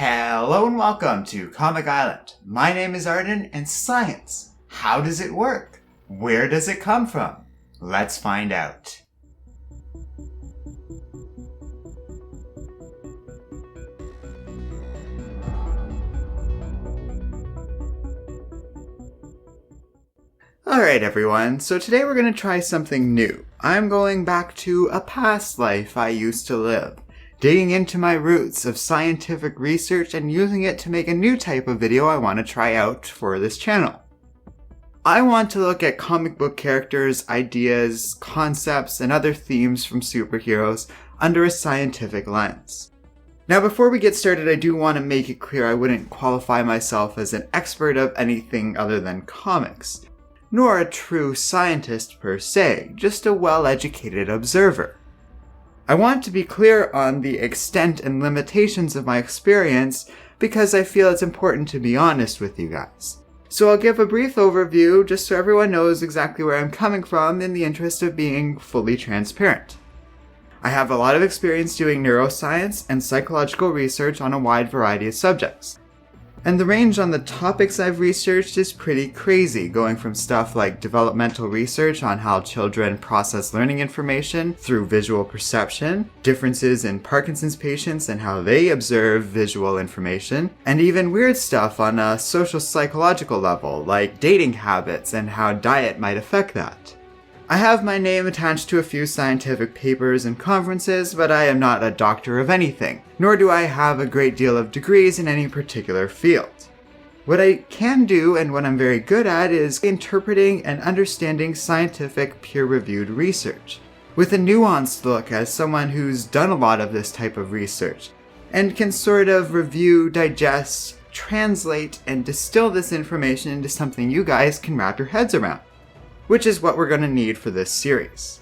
Hello and welcome to Comic Island. My name is Arden, and science. How does it work? Where does it come from? Let's find out. Alright everyone, so today we're going to try something new. I'm going back to a past life I used to live, digging into my roots of scientific research and using it to make a new type of video I want to try out for this channel. I want to look at comic book characters, ideas, concepts, and other themes from superheroes under a scientific lens. Now before we get started, I do want to make it clear I wouldn't qualify myself as an expert of anything other than comics, nor a true scientist per se, just a well-educated observer. I want to be clear on the extent and limitations of my experience because I feel it's important to be honest with you guys. So I'll give a brief overview just so everyone knows exactly where I'm coming from in the interest of being fully transparent. I have a lot of experience doing neuroscience and psychological research on a wide variety of subjects. And the range on the topics I've researched is pretty crazy, going from stuff like developmental research on how children process learning information through visual perception, differences in Parkinson's patients and how they observe visual information, and even weird stuff on a social psychological level, like dating habits and how diet might affect that. I have my name attached to a few scientific papers and conferences, but I am not a doctor of anything, nor do I have a great deal of degrees in any particular field. What I can do, and what I'm very good at, is interpreting and understanding scientific peer-reviewed research, with a nuanced look as someone who's done a lot of this type of research, and can sort of review, digest, translate, and distill this information into something you guys can wrap your heads around, which is what we're going to need for this series.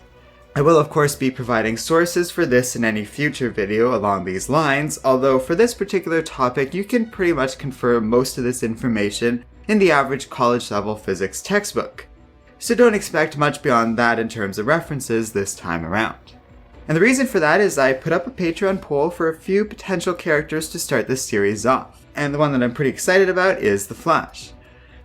I will of course be providing sources for this in any future video along these lines, although for this particular topic you can pretty much confirm most of this information in the average college level physics textbook. So don't expect much beyond that in terms of references this time around. And the reason for that is I put up a Patreon poll for a few potential characters to start this series off, and the one that I'm pretty excited about is the Flash.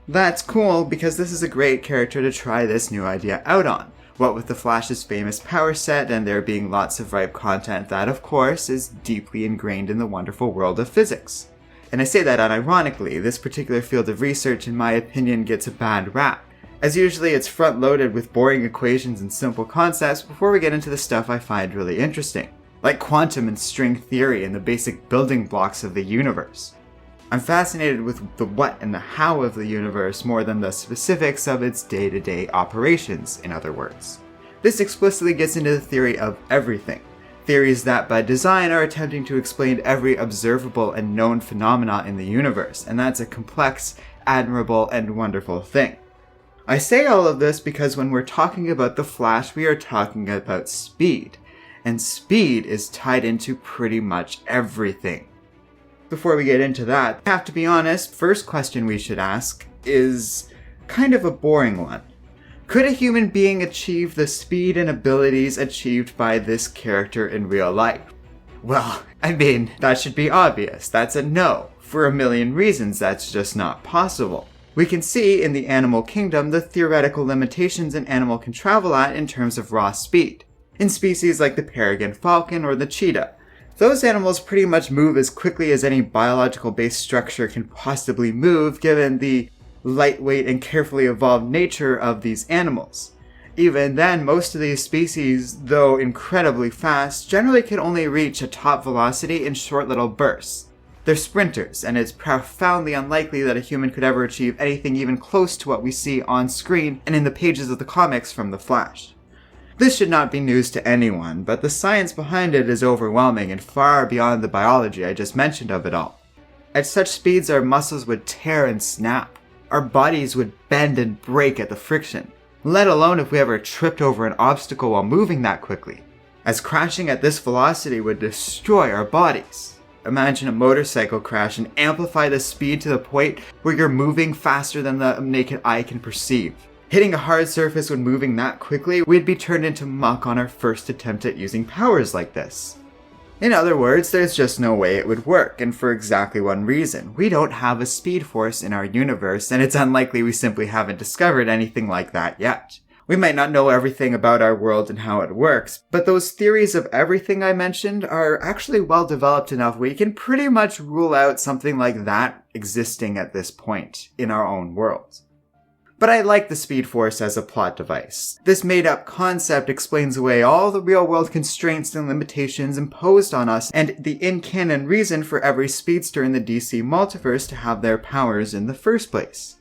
That's cool because this is a great character to try this new idea out on, what with the Flash's famous power set and there being lots of ripe content that, of course, is deeply ingrained in the wonderful world of physics. And I say that unironically, this particular field of research in my opinion gets a bad rap, as usually it's front-loaded with boring equations and simple concepts before we get into the stuff I find really interesting, like quantum and string theory and the basic building blocks of the universe. I'm fascinated with the what and the how of the universe more than the specifics of its day-to-day operations, in other words. This explicitly gets into the theory of everything, theories that by design are attempting to explain every observable and known phenomena in the universe, and that's a complex, admirable, and wonderful thing. I say all of this because when we're talking about the Flash, we are talking about speed, and speed is tied into pretty much everything. Before we get into that, I have to be honest, first question we should ask is kind of a boring one. Could a human being achieve the speed and abilities achieved by this character in real life? Well, I mean, that should be obvious. That's a no. For a million reasons, that's just not possible. We can see in the animal kingdom the theoretical limitations an animal can travel at in terms of raw speed, in species like the peregrine falcon or the cheetah. Those animals pretty much move as quickly as any biological-based structure can possibly move given the lightweight and carefully evolved nature of these animals. Even then, most of these species, though incredibly fast, generally can only reach a top velocity in short little bursts. They're sprinters, and it's profoundly unlikely that a human could ever achieve anything even close to what we see on screen and in the pages of the comics from The Flash. This should not be news to anyone, but the science behind it is overwhelming and far beyond the biology I just mentioned of it all. At such speeds our muscles would tear and snap. Our bodies would bend and break at the friction, let alone if we ever tripped over an obstacle while moving that quickly, as crashing at this velocity would destroy our bodies. Imagine a motorcycle crash and amplify the speed to the point where you're moving faster than the naked eye can perceive. Hitting a hard surface when moving that quickly, we'd be turned into muck on our first attempt at using powers like this. In other words, there's just no way it would work, and for exactly one reason. We don't have a speed force in our universe, and it's unlikely we simply haven't discovered anything like that yet. We might not know everything about our world and how it works, but those theories of everything I mentioned are actually well developed enough we can pretty much rule out something like that existing at this point in our own world. But I like the Speed Force as a plot device. This made-up concept explains away all the real-world constraints and limitations imposed on us, and the in-canon reason for every speedster in the DC multiverse to have their powers in the first place.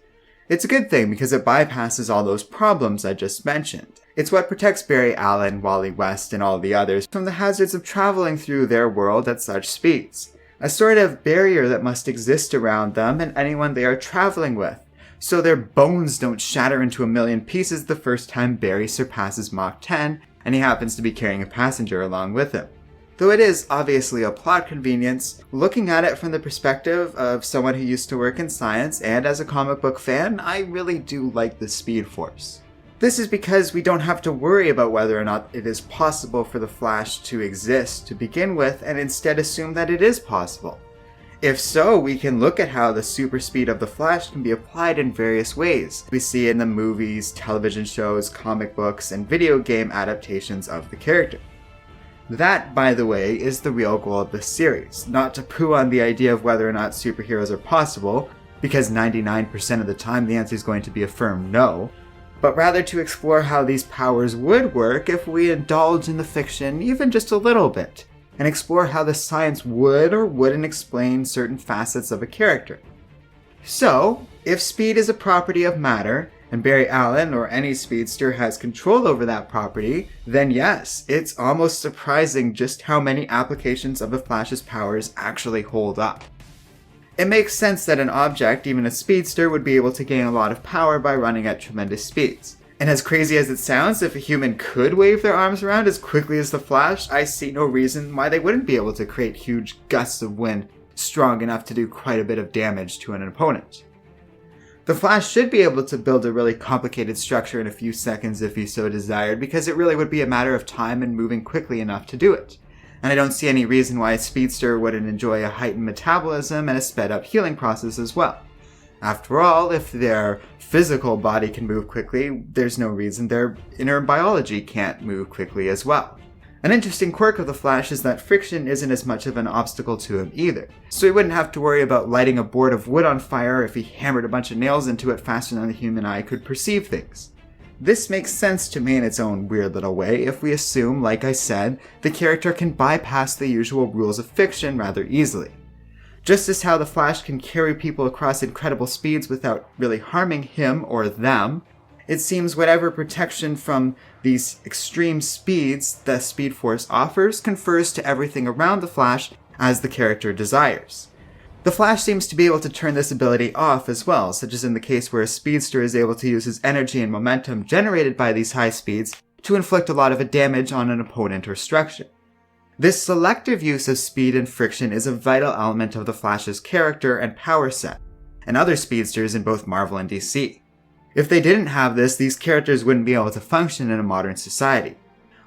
It's a good thing because it bypasses all those problems I just mentioned. It's what protects Barry Allen, Wally West, and all the others from the hazards of traveling through their world at such speeds. A sort of barrier that must exist around them and anyone they are traveling with, so their bones don't shatter into a million pieces the first time Barry surpasses Mach 10 and he happens to be carrying a passenger along with him. Though it is obviously a plot convenience, looking at it from the perspective of someone who used to work in science and as a comic book fan, I really do like the Speed Force. This is because we don't have to worry about whether or not it is possible for the Flash to exist to begin with and instead assume that it is possible. If so, we can look at how the super speed of the Flash can be applied in various ways. We see it in the movies, television shows, comic books, and video game adaptations of the character. That, by the way, is the real goal of this series, not to poo on the idea of whether or not superheroes are possible, because 99% of the time the answer is going to be a firm no, but rather to explore how these powers would work if we indulge in the fiction even just a little bit, and explore how the science would or wouldn't explain certain facets of a character. So, if speed is a property of matter, and Barry Allen or any speedster has control over that property, then yes, it's almost surprising just how many applications of the Flash's powers actually hold up. It makes sense that an object, even a speedster, would be able to gain a lot of power by running at tremendous speeds. And as crazy as it sounds, if a human could wave their arms around as quickly as the Flash, I see no reason why they wouldn't be able to create huge gusts of wind strong enough to do quite a bit of damage to an opponent. The Flash should be able to build a really complicated structure in a few seconds if he so desired, because it really would be a matter of time and moving quickly enough to do it. And I don't see any reason why a speedster wouldn't enjoy a heightened metabolism and a sped up healing process as well. After all, if their physical body can move quickly, there's no reason their inner biology can't move quickly as well. An interesting quirk of the Flash is that friction isn't as much of an obstacle to him either, so he wouldn't have to worry about lighting a board of wood on fire if he hammered a bunch of nails into it faster than the human eye could perceive things. This makes sense to me in its own weird little way if we assume, like I said, the character can bypass the usual rules of fiction rather easily. Just as how the Flash can carry people across incredible speeds without really harming him or them, it seems whatever protection from these extreme speeds the Speed Force offers confers to everything around the Flash as the character desires. The Flash seems to be able to turn this ability off as well, such as in the case where a speedster is able to use his energy and momentum generated by these high speeds to inflict a lot of damage on an opponent or structure. This selective use of speed and friction is a vital element of the Flash's character and power set, and other speedsters in both Marvel and DC. If they didn't have this, these characters wouldn't be able to function in a modern society.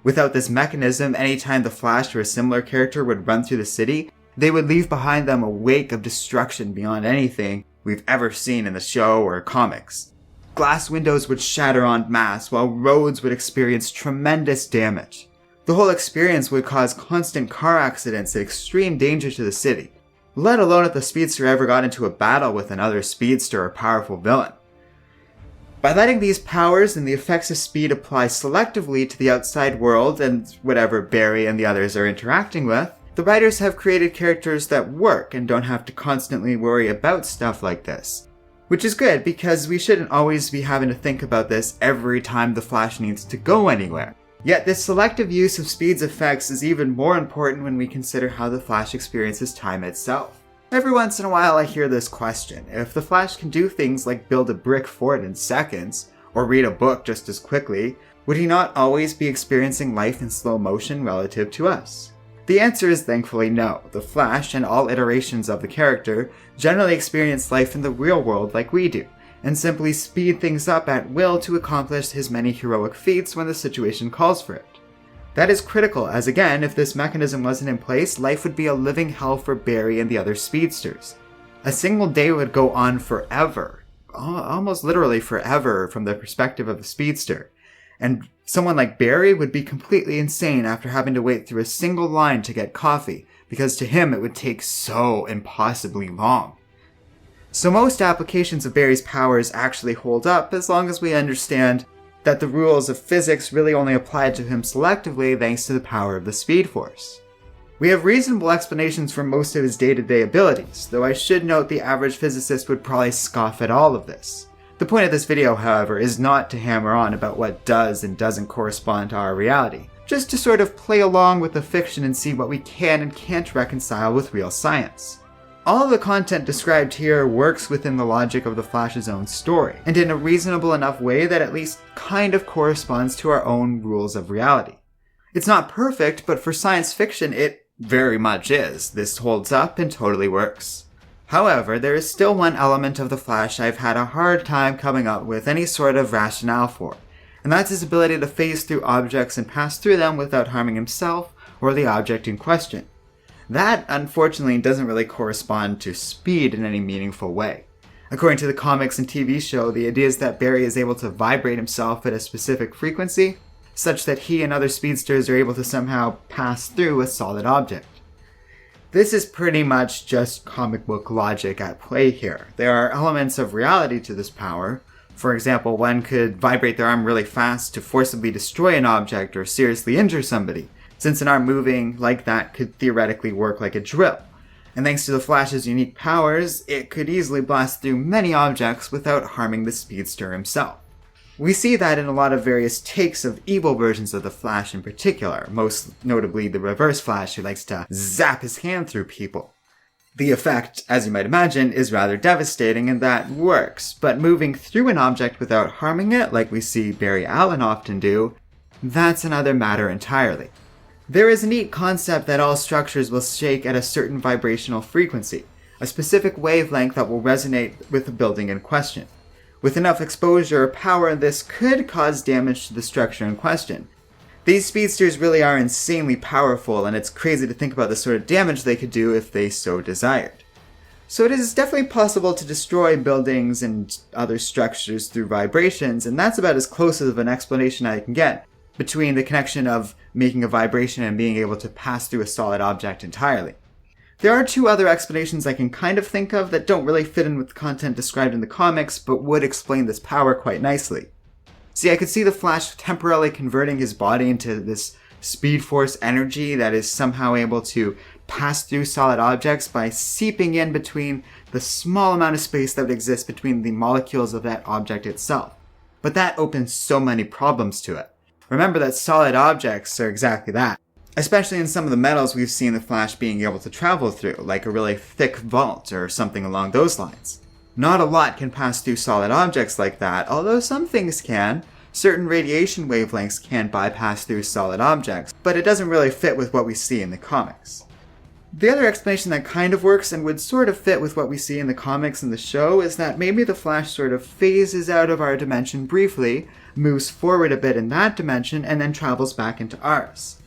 Without this mechanism, anytime the Flash or a similar character would run through the city, they would leave behind them a wake of destruction beyond anything we've ever seen in the show or comics. Glass windows would shatter en masse, while roads would experience tremendous damage. The whole experience would cause constant car accidents and extreme danger to the city, let alone if the speedster ever got into a battle with another speedster or powerful villain. By letting these powers and the effects of speed apply selectively to the outside world and whatever Barry and the others are interacting with, the writers have created characters that work and don't have to constantly worry about stuff like this. Which is good, because we shouldn't always be having to think about this every time the Flash needs to go anywhere. Yet this selective use of speed's effects is even more important when we consider how the Flash experiences time itself. Every once in a while I hear this question: if the Flash can do things like build a brick fort in seconds, or read a book just as quickly, would he not always be experiencing life in slow motion relative to us? The answer is thankfully no. The Flash, and all iterations of the character, generally experience life in the real world like we do, and simply speed things up at will to accomplish his many heroic feats when the situation calls for it. That is critical, as again, if this mechanism wasn't in place, life would be a living hell for Barry and the other speedsters. A single day would go on forever, almost literally forever from the perspective of the speedster. And someone like Barry would be completely insane after having to wait through a single line to get coffee, because to him it would take so impossibly long. So most applications of Barry's powers actually hold up as long as we understand that the rules of physics really only apply to him selectively thanks to the power of the Speed Force. We have reasonable explanations for most of his day-to-day abilities, though I should note the average physicist would probably scoff at all of this. The point of this video, however, is not to hammer on about what does and doesn't correspond to our reality, just to sort of play along with the fiction and see what we can and can't reconcile with real science. All of the content described here works within the logic of the Flash's own story, and in a reasonable enough way that at least kind of corresponds to our own rules of reality. It's not perfect, but for science fiction it very much is. This holds up and totally works. However, there is still one element of the Flash I've had a hard time coming up with any sort of rationale for, and that's his ability to phase through objects and pass through them without harming himself or the object in question. That, unfortunately, doesn't really correspond to speed in any meaningful way. According to the comics and TV show, the idea is that Barry is able to vibrate himself at a specific frequency, such that he and other speedsters are able to somehow pass through a solid object. This is pretty much just comic book logic at play here. There are elements of reality to this power. For example, one could vibrate their arm really fast to forcibly destroy an object or seriously injure somebody, since an arm moving like that could theoretically work like a drill. And thanks to the Flash's unique powers, it could easily blast through many objects without harming the speedster himself. We see that in a lot of various takes of evil versions of the Flash in particular, most notably the Reverse Flash who likes to zap his hand through people. The effect, as you might imagine, is rather devastating and that works, but moving through an object without harming it, like we see Barry Allen often do, that's another matter entirely. There is a neat concept that all structures will shake at a certain vibrational frequency, a specific wavelength that will resonate with the building in question. With enough exposure or power, this could cause damage to the structure in question. These speedsters really are insanely powerful, and it's crazy to think about the sort of damage they could do if they so desired. So it is definitely possible to destroy buildings and other structures through vibrations, and that's about as close of an explanation I can get between the connection of making a vibration and being able to pass through a solid object entirely. There are two other explanations I can kind of think of that don't really fit in with the content described in the comics, but would explain this power quite nicely. See, I could see the Flash temporarily converting his body into this Speed Force energy that is somehow able to pass through solid objects by seeping in between the small amount of space that would exist between the molecules of that object itself. But that opens so many problems to it. Remember that solid objects are exactly that, especially in some of the metals we've seen the Flash being able to travel through, like a really thick vault or something along those lines. Not a lot can pass through solid objects like that, although some things can. Certain radiation wavelengths can bypass through solid objects, but it doesn't really fit with what we see in the comics. The other explanation that kind of works and would sort of fit with what we see in the comics and the show is that maybe the Flash sort of phases out of our dimension briefly, moves forward a bit in that dimension, and then travels back into ours.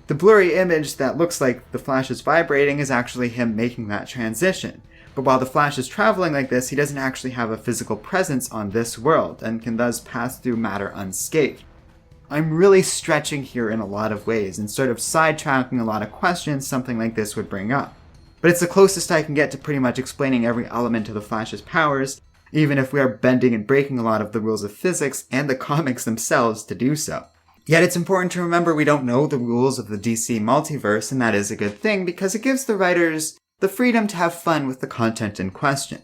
The blurry image that looks like the Flash is vibrating is actually him making that transition. But while the Flash is traveling like this, he doesn't actually have a physical presence on this world, and can thus pass through matter unscathed. I'm really stretching here in a lot of ways, and sort of sidetracking a lot of questions something like this would bring up. But it's the closest I can get to pretty much explaining every element of the Flash's powers, even if we are bending and breaking a lot of the rules of physics and the comics themselves to do so. Yet it's important to remember we don't know the rules of the DC multiverse, and that is a good thing because it gives the writers the freedom to have fun with the content in question.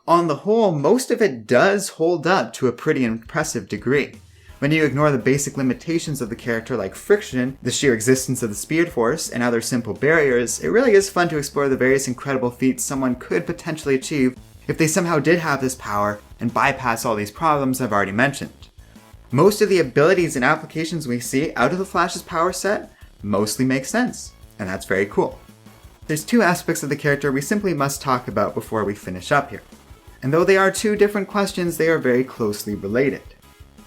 On the whole, most of it does hold up to a pretty impressive degree. When you ignore the basic limitations of the character like friction, the sheer existence of the Speed Force, and other simple barriers, it really is fun to explore the various incredible feats someone could potentially achieve if they somehow did have this power and bypass all these problems I've already mentioned. Most of the abilities and applications we see out of the Flash's power set mostly make sense, and that's very cool. There's two aspects of the character we simply must talk about before we finish up here. And though they are two different questions, they are very closely related.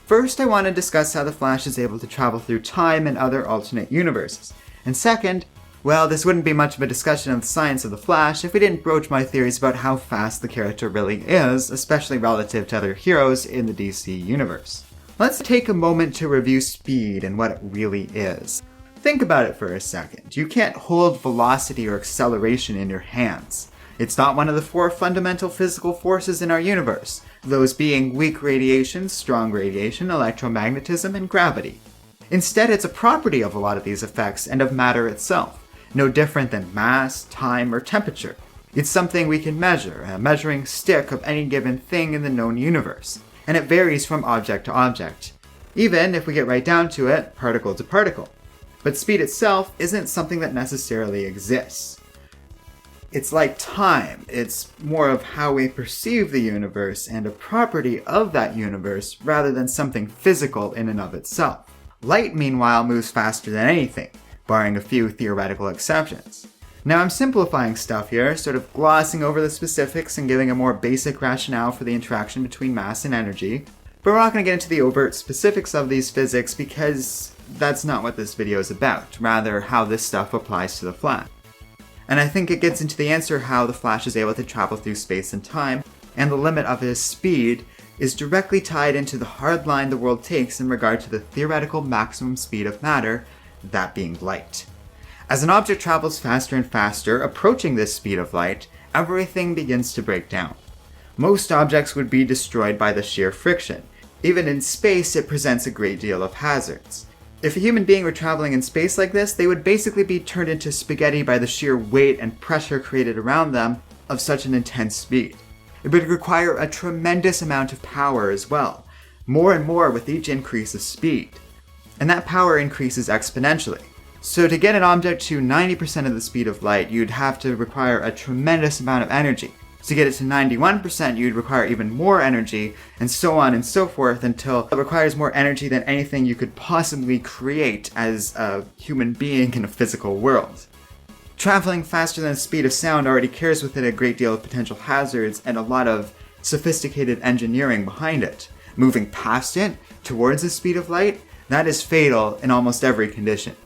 First, I want to discuss how the Flash is able to travel through time and other alternate universes. And second, well, this wouldn't be much of a discussion of the science of the Flash if we didn't broach my theories about how fast the character really is, especially relative to other heroes in the DC universe. Let's take a moment to review speed and what it really is. Think about it for a second. You can't hold velocity or acceleration in your hands. It's not one of the 4 fundamental physical forces in our universe, those being weak radiation, strong radiation, electromagnetism, and gravity. Instead, it's a property of a lot of these effects and of matter itself, no different than mass, time, or temperature. It's something we can measure, a measuring stick of any given thing in the known universe, and it varies from object to object, even if we get right down to it, particle to particle. But speed itself isn't something that necessarily exists. It's like time. It's more of how we perceive the universe and a property of that universe rather than something physical in and of itself. Light, meanwhile, moves faster than anything, barring a few theoretical exceptions. Now I'm simplifying stuff here, sort of glossing over the specifics and giving a more basic rationale for the interaction between mass and energy, but we're not going to get into the overt specifics of these physics because that's not what this video is about, rather how this stuff applies to the Flash. And I think it gets into the answer how the Flash is able to travel through space and time, and the limit of his speed is directly tied into the hard line the world takes in regard to the theoretical maximum speed of matter, that being light. As an object travels faster and faster, approaching this speed of light, everything begins to break down. Most objects would be destroyed by the sheer friction. Even in space, it presents a great deal of hazards. If a human being were traveling in space like this, they would basically be turned into spaghetti by the sheer weight and pressure created around them of such an intense speed. It would require a tremendous amount of power as well, more and more with each increase of speed. And that power increases exponentially. So to get an object to 90% of the speed of light, you'd have to require a tremendous amount of energy. To get it to 91%, you'd require even more energy, and so on and so forth until it requires more energy than anything you could possibly create as a human being in a physical world. Traveling faster than the speed of sound already carries with it a great deal of potential hazards and a lot of sophisticated engineering behind it. Moving past it, towards the speed of light, that is fatal in almost every condition.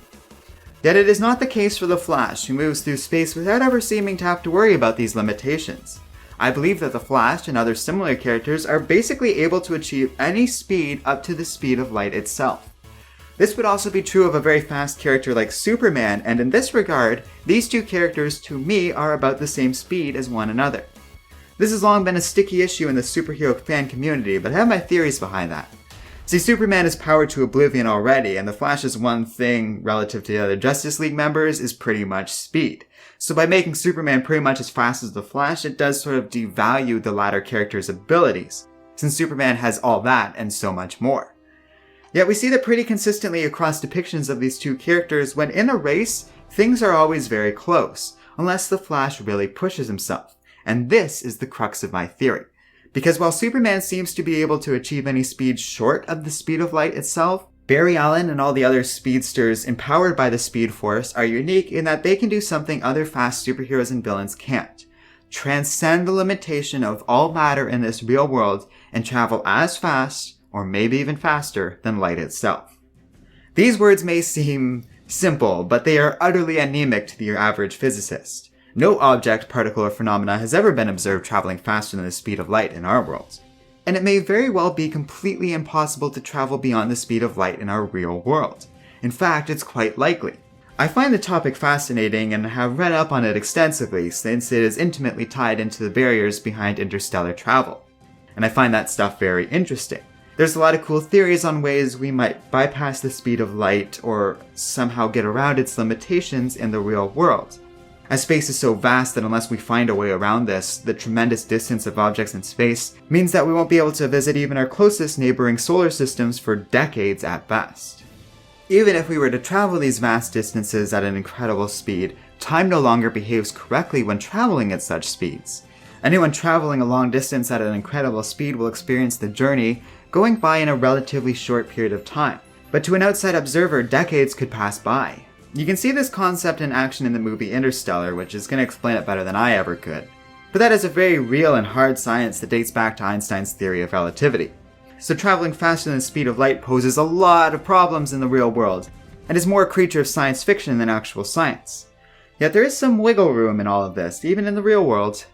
Yet it is not the case for the Flash, who moves through space without ever seeming to have to worry about these limitations. I believe that the Flash and other similar characters are basically able to achieve any speed up to the speed of light itself. This would also be true of a very fast character like Superman, and in this regard, these two characters to me are about the same speed as one another. This has long been a sticky issue in the superhero fan community, but I have my theories behind that. See, Superman is powered to oblivion already, and the Flash's one thing relative to the other Justice League members is pretty much speed. So by making Superman pretty much as fast as the Flash, it does sort of devalue the latter character's abilities, since Superman has all that and so much more. Yet we see that pretty consistently across depictions of these two characters, when in a race, things are always very close, unless the Flash really pushes himself. And this is the crux of my theory. Because while Superman seems to be able to achieve any speed short of the speed of light itself, Barry Allen and all the other speedsters empowered by the Speed Force are unique in that they can do something other fast superheroes and villains can't. Transcend the limitation of all matter in this real world and travel as fast, or maybe even faster, than light itself. These words may seem simple, but they are utterly anemic to the average physicist. No object, particle, or phenomena has ever been observed traveling faster than the speed of light in our world. And it may very well be completely impossible to travel beyond the speed of light in our real world. In fact, it's quite likely. I find the topic fascinating and have read up on it extensively since it is intimately tied into the barriers behind interstellar travel. And I find that stuff very interesting. There's a lot of cool theories on ways we might bypass the speed of light or somehow get around its limitations in the real world. As space is so vast that unless we find a way around this, the tremendous distance of objects in space means that we won't be able to visit even our closest neighboring solar systems for decades at best. Even if we were to travel these vast distances at an incredible speed, time no longer behaves correctly when traveling at such speeds. Anyone traveling a long distance at an incredible speed will experience the journey going by in a relatively short period of time. But to an outside observer, decades could pass by. You can see this concept in action in the movie Interstellar, which is going to explain it better than I ever could. But that is a very real and hard science that dates back to Einstein's theory of relativity. so traveling faster than the speed of light poses a lot of problems in the real world, and is more a creature of science fiction than actual science. Yet there is some wiggle room in all of this, even in the real world.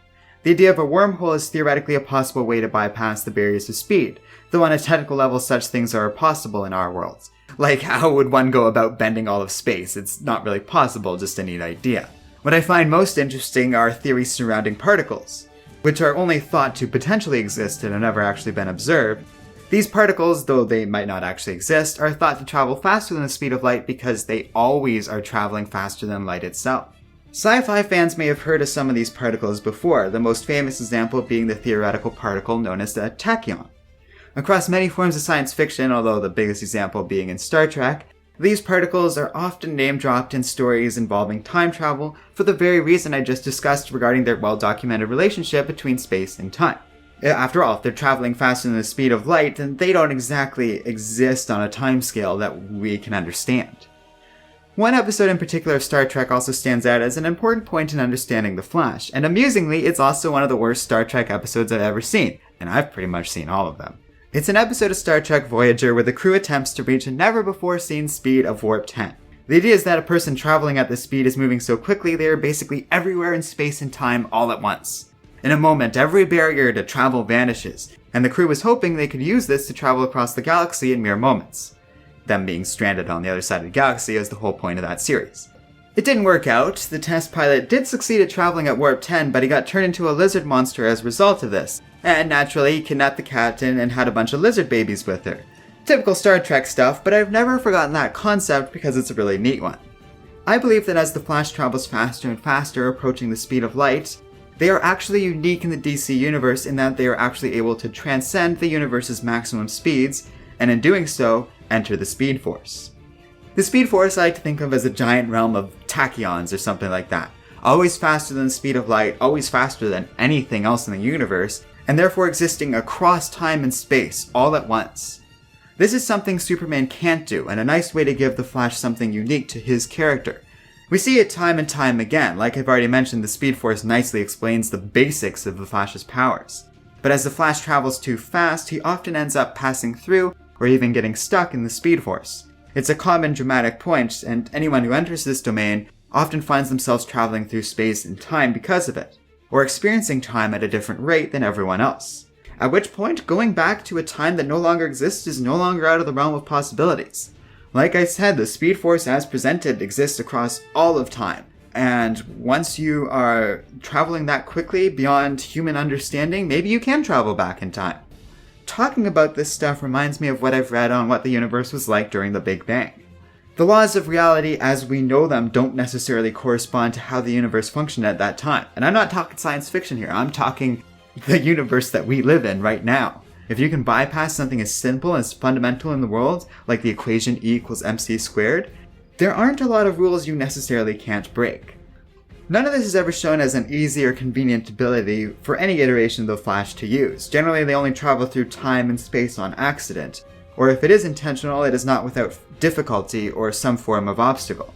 The idea of a wormhole is theoretically a possible way to bypass the barriers of speed, though on a technical level such things are possible in our world. Like, how would one go about bending all of space? It's not really possible, just a neat idea. What I find most interesting are theories surrounding particles, which are only thought to potentially exist and have never actually been observed. These particles, though they might not actually exist, are thought to travel faster than the speed of light because they always are traveling faster than light itself. Sci-fi fans may have heard of some of these particles before, the most famous example being the theoretical particle known as the tachyon. Across many forms of science fiction, although the biggest example being in Star Trek, these particles are often name-dropped in stories involving time travel for the very reason I just discussed regarding their well-documented relationship between space and time. After all, if they're traveling faster than the speed of light, then they don't exactly exist on a timescale that we can understand. One episode in particular of Star Trek also stands out as an important point in understanding The Flash, and amusingly, it's also one of the worst Star Trek episodes I've ever seen, and I've pretty much seen all of them. It's an episode of Star Trek Voyager where the crew attempts to reach a never-before-seen speed of warp 10. The idea is that a person traveling at this speed is moving so quickly they are basically everywhere in space and time all at once. In a moment, every barrier to travel vanishes, and the crew was hoping they could use this to travel across the galaxy in mere moments. Them being stranded on the other side of the galaxy is the whole point of that series. It didn't work out. The test pilot did succeed at traveling at warp 10, but he got turned into a lizard monster as a result of this, and naturally he kidnapped the captain and had a bunch of lizard babies with her. Typical Star Trek stuff, but I've never forgotten that concept because it's a really neat one. I believe that as the Flash travels faster and faster, approaching the speed of light, they are actually unique in the DC universe in that they are actually able to transcend the universe's maximum speeds, and in doing so, enter the Speed Force. The Speed Force I like to think of as a giant realm of tachyons or something like that. Always faster than the speed of light, always faster than anything else in the universe, and therefore existing across time and space all at once. This is something Superman can't do, and a nice way to give the Flash something unique to his character. We see it time and time again. Like I've already mentioned, the Speed Force nicely explains the basics of the Flash's powers. But as the Flash travels too fast, he often ends up passing through or even getting stuck in the Speed Force. It's a common dramatic point, and anyone who enters this domain often finds themselves traveling through space and time because of it, or experiencing time at a different rate than everyone else. At which point, going back to a time that no longer exists is no longer out of the realm of possibilities. Like I said, the Speed Force as presented exists across all of time, and once you are traveling that quickly beyond human understanding, maybe you can travel back in time. Talking about this stuff reminds me of what I've read on what the universe was like during the Big Bang. The laws of reality as we know them don't necessarily correspond to how the universe functioned at that time. And I'm not talking science fiction here, I'm talking the universe that we live in right now. If you can bypass something as simple as fundamental in the world, like the equation E equals mc squared, there aren't a lot of rules you necessarily can't break. None of this is ever shown as an easy or convenient ability for any iteration of the Flash to use. Generally, they only travel through time and space on accident, or if it is intentional, it is not without difficulty or some form of obstacle.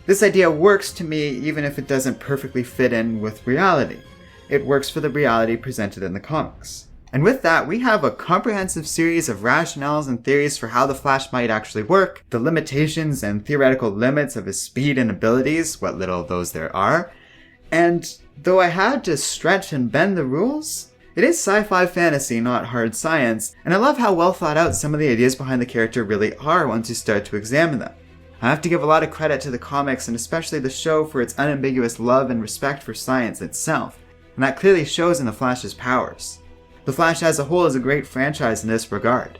This idea works to me even if it doesn't perfectly fit in with reality. It works for the reality presented in the comics. And with that, we have a comprehensive series of rationales and theories for how the Flash might actually work, the limitations and theoretical limits of his speed and abilities, what little of those there are. And though I had to stretch and bend the rules, it is sci-fi fantasy, not hard science, and I love how well thought out some of the ideas behind the character really are once you start to examine them. I have to give a lot of credit to the comics and especially the show for its unambiguous love and respect for science itself, and that clearly shows in the Flash's powers. The Flash as a whole is a great franchise in this regard.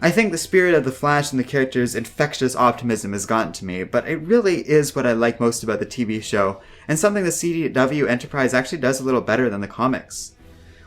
I think the spirit of the Flash and the character's infectious optimism has gotten to me, but it really is what I like most about the TV show, and something the CW Enterprise actually does a little better than the comics.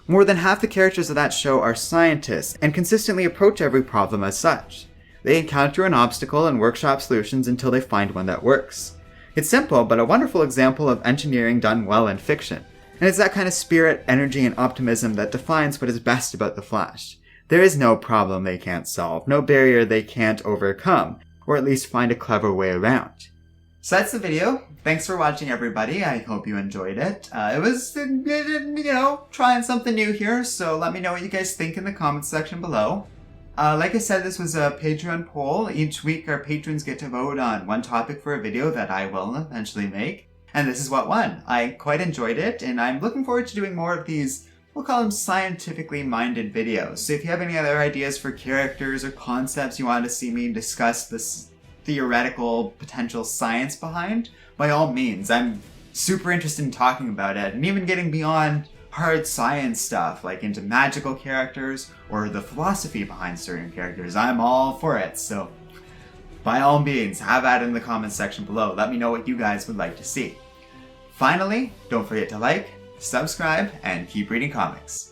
More than half the characters of that show are scientists, and consistently approach every problem as such. They encounter an obstacle and workshop solutions until they find one that works. It's simple, but a wonderful example of engineering done well in fiction. And it's that kind of spirit, energy, and optimism that defines what is best about the Flash. There is no problem they can't solve, no barrier they can't overcome, or at least find a clever way around. So that's the video. Thanks for watching, everybody. I hope you enjoyed it. It was, trying something new here, so let me know what you guys think in the comments section below. Like I said, this was a Patreon poll. Each week our patrons get to vote on one topic for a video that I will eventually make. And this is what won. I quite enjoyed it, and I'm looking forward to doing more of these, we'll call them scientifically minded videos. So if you have any other ideas for characters or concepts you want to see me discuss this theoretical potential science behind, by all means. I'm super interested in talking about it and even getting beyond hard science stuff, like into magical characters or the philosophy behind certain characters. I'm all for it, so by all means, have at it in the comments section below. Let me know what you guys would like to see. Finally, don't forget to like, subscribe, and keep reading comics.